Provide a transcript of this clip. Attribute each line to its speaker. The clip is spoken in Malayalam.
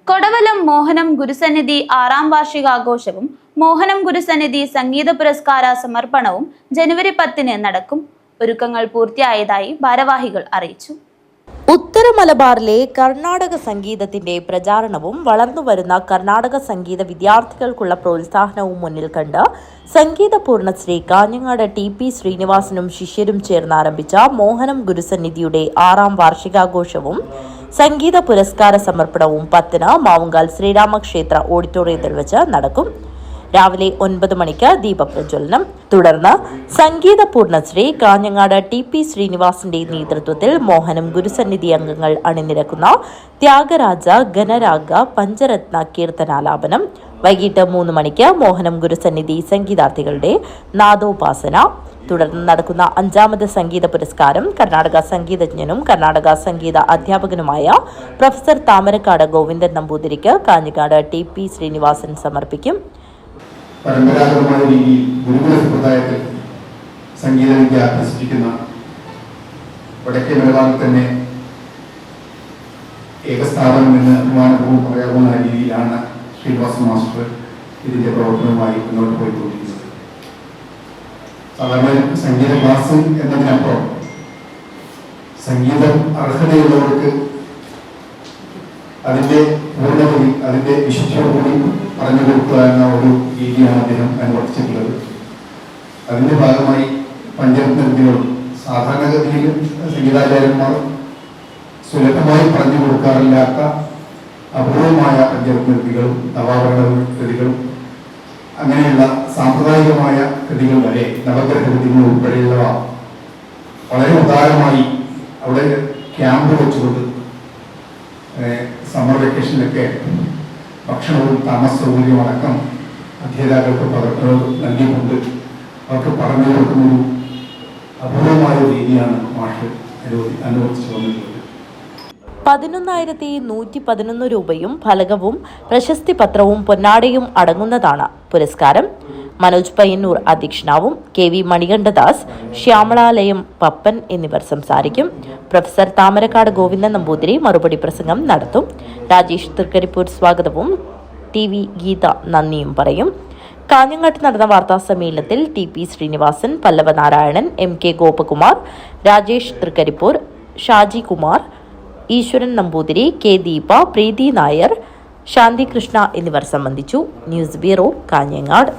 Speaker 1: കൊടവലം മോഹനം ഗുരുസന്നിധി 6ാം വാർഷികാഘോഷവും മോഹനം ഗുരുസന്നിധി സംഗീത പുരസ്കാര സമർപ്പണവും ജനുവരി 10-ന് നടക്കും. ഒരുക്കങ്ങൾ പൂർത്തിയായതായി ഭാരവാഹികൾ അറിയിച്ചു.
Speaker 2: ഉത്തര മലബാറിലെ കർണാടക സംഗീതത്തിന്റെ പ്രചാരണവും വളർന്നുവരുന്ന കർണാടക സംഗീത വിദ്യാർത്ഥികൾക്കുള്ള പ്രോത്സാഹനവും മുന്നിൽ കണ്ട് സംഗീത പൂർണ്ണശ്രീ കാഞ്ഞങ്ങാട് TP ശ്രീനിവാസനും ശിഷ്യരും ചേർന്ന് ആരംഭിച്ച മോഹനം ഗുരുസന്നിധിയുടെ 6ാം വാർഷികാഘോഷവും സംഗീത പുരസ്കാര സമർപ്പണവും 10-ന് മാവുങ്കാൽ ശ്രീരാമക്ഷേത്ര ഓഡിറ്റോറിയത്തിൽ വെച്ച് നടക്കും. രാവിലെ 9 മണിക്ക് ദീപപ്രജ്വലനം. തുടർന്ന് സംഗീത പൂർണ്ണശ്രീ കാഞ്ഞങ്ങാട് TP ശ്രീനിവാസന്റെ നേതൃത്വത്തിൽ മോഹനം ഗുരുസന്നിധി അംഗങ്ങൾ അണിനിരക്കുന്ന ത്യാഗരാജ ഗണരാഗ പഞ്ചരത്ന കീർത്തനാലാപനം. വൈകിട്ട് 3 മണിക്ക് മോഹനം ഗുരുസന്നിധി സംഗീതാർത്ഥികളുടെ നാദോപാസന. തുടർന്ന് നടക്കുന്ന 5ാമത് സംഗീത പുരസ്കാരം കർണാടക സംഗീതജ്ഞനും കർണാടക സംഗീത അധ്യാപകനുമായ പ്രൊഫസർ താമരക്കാട് ഗോവിന്ദൻ നമ്പൂതിരിക്ക് കാഞ്ഞങ്ങാട് TP ശ്രീനിവാസൻ സമർപ്പിക്കും.
Speaker 3: പരമ്പരാഗതമായ രീതിയിൽ ഗുരുകുല സമ്പ്രദായത്തിൽ സംഗീത വിദ്യ അഭ്യസിപ്പിക്കുന്ന വടക്കേ മലബാറിൽ തന്നെ ഏകസ്ഥാപനം എന്ന് അഭിമാനപൂർവ്വം പറയാവുന്ന രീതിയിലാണ് ശ്രീനിവാസ മാസ്റ്റർ ഇതിന്റെ പ്രവർത്തനവുമായി മുന്നോട്ട് പോയിക്കൊണ്ടിരിക്കുന്നത്. സാധാരണ സംഗീത ക്ലാസ് എന്നതിനപ്പുറം സംഗീതം അർഹതയുള്ളവർക്ക് അതിന്റെ പൂർണ്ണതയിൽ അതിന്റെ വിശുദ്ധിയോടുകൂടി പറഞ്ഞു കൊടുക്കുക എന്ന ഒരു രീതിയാണ് അദ്ദേഹം അനുവർത്തിച്ചിട്ടുള്ളത്. അതിന്റെ ഭാഗമായി പഞ്ചരത്നങ്ങളും സാധാരണഗതിയിൽ സംഗീതാചാര്യന്മാർ സുലഭമായി പറഞ്ഞു കൊടുക്കാറില്ലാത്ത അപൂർവമായ പഞ്ചരത്നകൃതികളും നവാഭരണ കൃതികളും അങ്ങനെയുള്ള സാമ്പ്രദായികമായ കൃതികൾ വരെ നവഗ്രഹ കൃതികൾ ഉൾപ്പെടെയുള്ളവ വളരെ ഉദാരമായി അവിടെ ക്യാമ്പ് വെച്ചുകൊണ്ട് സമ്മർ വെക്കേഷനിലൊക്കെ ഭക്ഷണവും താമസ സൗകര്യവും അടക്കം അധ്യാപകർക്ക് പകർത്തുകൾ നൽകിക്കൊണ്ട് അവർക്ക് പറഞ്ഞു കൊടുക്കുന്നൊരു അപൂർവമായ രീതിയാണ് മാഷ് അനുവർത്തിച്ചു വന്നിട്ടുള്ളത്.
Speaker 2: 11,111 രൂപയും ഫലകവും പ്രശസ്തി പത്രവും പൊന്നാടയും അടങ്ങുന്നതാണ് പുരസ്കാരം. മനോജ് പയ്യന്നൂർ അധ്യക്ഷനാവും. KV മണികണ്ഠദാസ്, ശ്യാമളാലയം പപ്പൻ എന്നിവർ സംസാരിക്കും. പ്രൊഫസർ താമരക്കാട് ഗോവിന്ദൻ നമ്പൂതിരി മറുപടി പ്രസംഗം നടത്തും. രാജേഷ് തൃക്കരിപ്പൂർ സ്വാഗതവും TV ഗീത നന്ദിയും പറയും. കാഞ്ഞങ്ങാട്ട് നടന്ന വാർത്താ സമ്മേളനത്തിൽ TP ശ്രീനിവാസൻ, പല്ലവ നാരായണൻ, MK ഗോപകുമാർ, രാജേഷ് തൃക്കരിപ്പൂർ, ഷാജി കുമാർ, ഈശ്വരൻ നമ്പൂതിരി, K ദീപ, പ്രീതി നായർ, ശാന്തി കൃഷ്ണ എന്നിവർ സംബന്ധിച്ചു. News bureau, Kanhangad.